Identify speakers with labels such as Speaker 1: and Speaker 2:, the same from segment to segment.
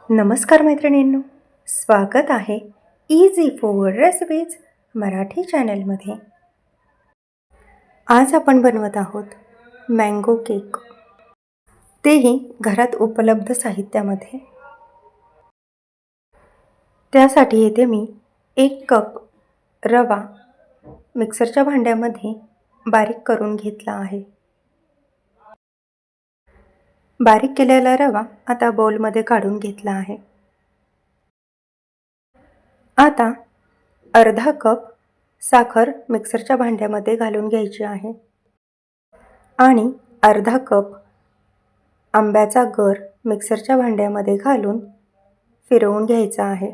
Speaker 1: नमस्कार मैत्रिणींनो, स्वागत आहे इझी फूड रेसिपीज मराठी चॅनलमध्ये. आज आपण बनवत आहोत मँगो केक, तेही घरात उपलब्ध साहित्यामध्ये. त्यासाठी येथे मी 1 कप रवा मिक्सरच्या भांड्यामध्ये बारीक करून घेतला आहे. बारीक केलेला रवा आता बाउलमध्ये काढून घेतला आहे. आता अर्धा कप साखर मिक्सरच्या भांड्यामध्ये घालून घ्यायची आहे आणि अर्धा कप आंब्याचा गर मिक्सरच्या भांड्यामध्ये घालून फिरवून घ्यायचा आहे.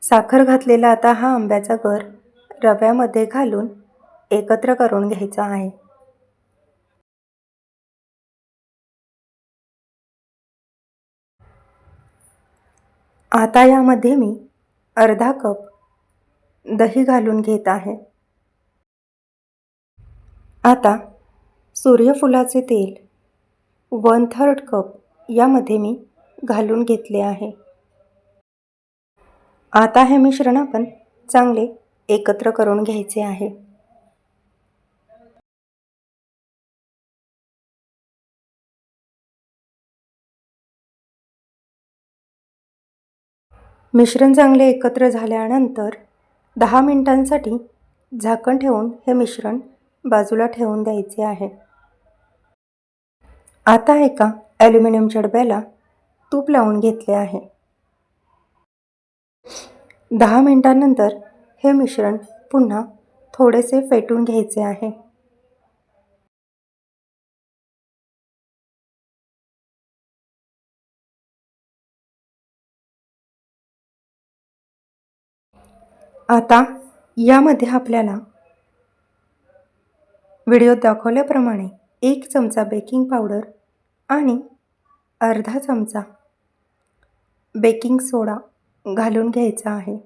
Speaker 1: साखर घातलेला आता हा आंब्याचा गर रव्यामध्ये घालून एकत्र करून घ्यायचा आहे. आता यामध्ये मी अर्धा कप दही घालून घेत आहे. आता सूर्यफुलाचे तेल 1/3 कप यामध्ये मी घालून घेतले आहे. आता हे मिश्रण आपण चांगले एकत्र करून घ्यायचे आहे. मिश्रण चांगले एकत्र झाल्यानंतर 10 मिनिटांसाठी झाकण ठेवून हे मिश्रण बाजूला ठेवून द्यायचे आहे. आता एका ॲल्युमिनियमच्या डब्याला तूप लावून घेतले आहे. 10 मिनिटांनंतर हे मिश्रण पुन्हा थोडेसे फेटून घ्यायचे आहे. आता यामध्ये आपल्याला व्हिडिओत दाखवल्याप्रमाणे 1 चमचा बेकिंग पावडर आणि अर्धा चमचा बेकिंग सोडा घालून घ्यायचा आहे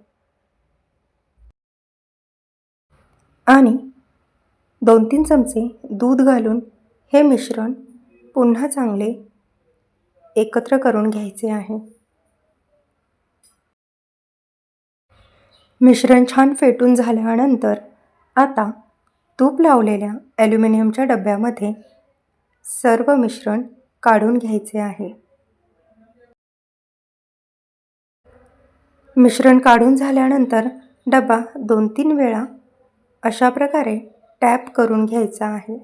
Speaker 1: आणि 2-3 चमचे दूध घालून हे मिश्रण पुन्हा चांगले एकत्र करून घ्यायचे आहे. मिश्रण छान फेटून झाल्यानंतर आता तूप लावलेल्या ॲल्युमिनियमच्या डब्यामध्ये सर्व मिश्रण काढून घ्यायचे आहे. मिश्रण काढून झाल्यानंतर डबा 2-3 वेळा अशा प्रकारे टॅप करून घ्यायचा आहे.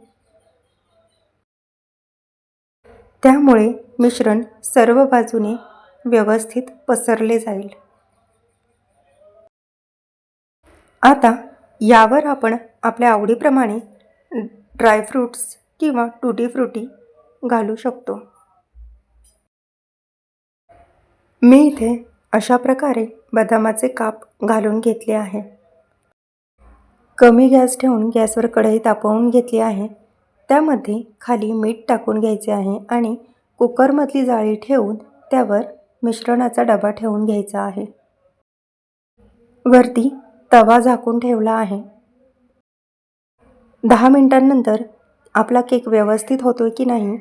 Speaker 1: त्यामुळे मिश्रण सर्व बाजूने व्यवस्थित पसरले जाईल. आता यावर आपण आपल्या आवडीप्रमाणे ड्रायफ्रूट्स किंवा टूटी फ्रुटी घालू शकतो. मी इथे अशा प्रकारे बदामाचे काप घालून घेतले आहे. कमी गॅस ठेवून गॅसवर कढई तापवून घेतली आहे. त्यामध्ये खाली मीठ टाकून घ्यायचे आहे आणि कुकरमधली जाळी ठेवून त्यावर मिश्रणाचा डबा ठेवून घ्यायचा आहे. वरती तवा झाकून ठेवला आहे. 10 मिनिटांनंतर आपला केक व्यवस्थित होतोय की नाही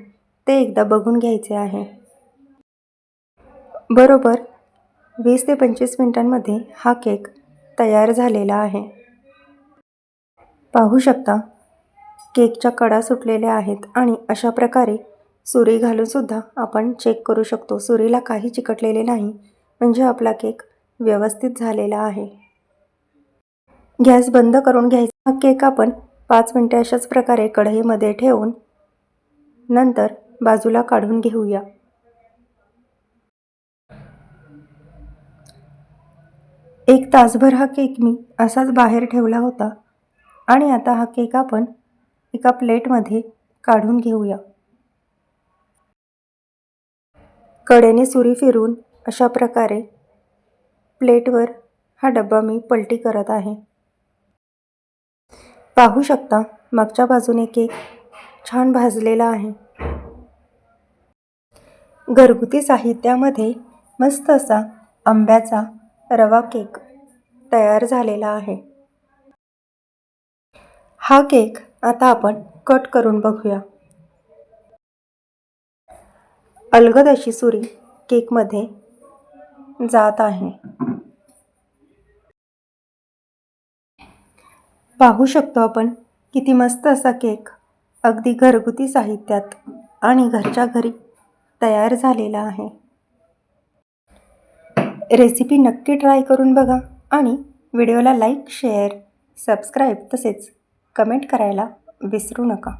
Speaker 1: ते एकदा बघून घ्यायचे आहे. बरोबर 20 ते 25 मिनिटांमध्ये हा केक तयार झालेला आहे. पाहू शकता केकच्या कडा सुटलेल्या आहेत आणि अशा प्रकारे सुरी घालूनसुद्धा आपण चेक करू शकतो. सुरीला काही चिकटलेले नाही, म्हणजे आपला केक व्यवस्थित झालेला आहे. गॅस बंद करून घ्यायचा. हा केक आपण 5 मिनिटे अशाच प्रकारे कढईमध्ये ठेवून नंतर बाजूला काढून घेऊया. एक तासभर हा केक मी असाच बाहेर ठेवला होता आणि आता हा केक आपण एका प्लेटमध्ये काढून घेऊया. कडेने सुरी फिरून अशा प्रकारे प्लेटवर हा डब्बा मी पलटी करत आहे. पाहू शकता मागच्या बाजूने केक छान भाजलेला आहे. घरगुती साहित्यामध्ये मस्त असा आंब्याचा रवा केक तयार झालेला आहे. हा केक आता आपण कट करून बघूया. अलगद अशी सुरी केकमध्ये जात आहे. पाहू शकतो आपण किती मस्त असा केक अगदी घरगुती साहित्यात आणि घरच्या घरी तयार झालेला आहे. रेसिपी नक्की ट्राय करून बघा आणि व्हिडिओला लाईक, शेअर, सबस्क्राईब तसेच कमेंट करायला विसरू नका.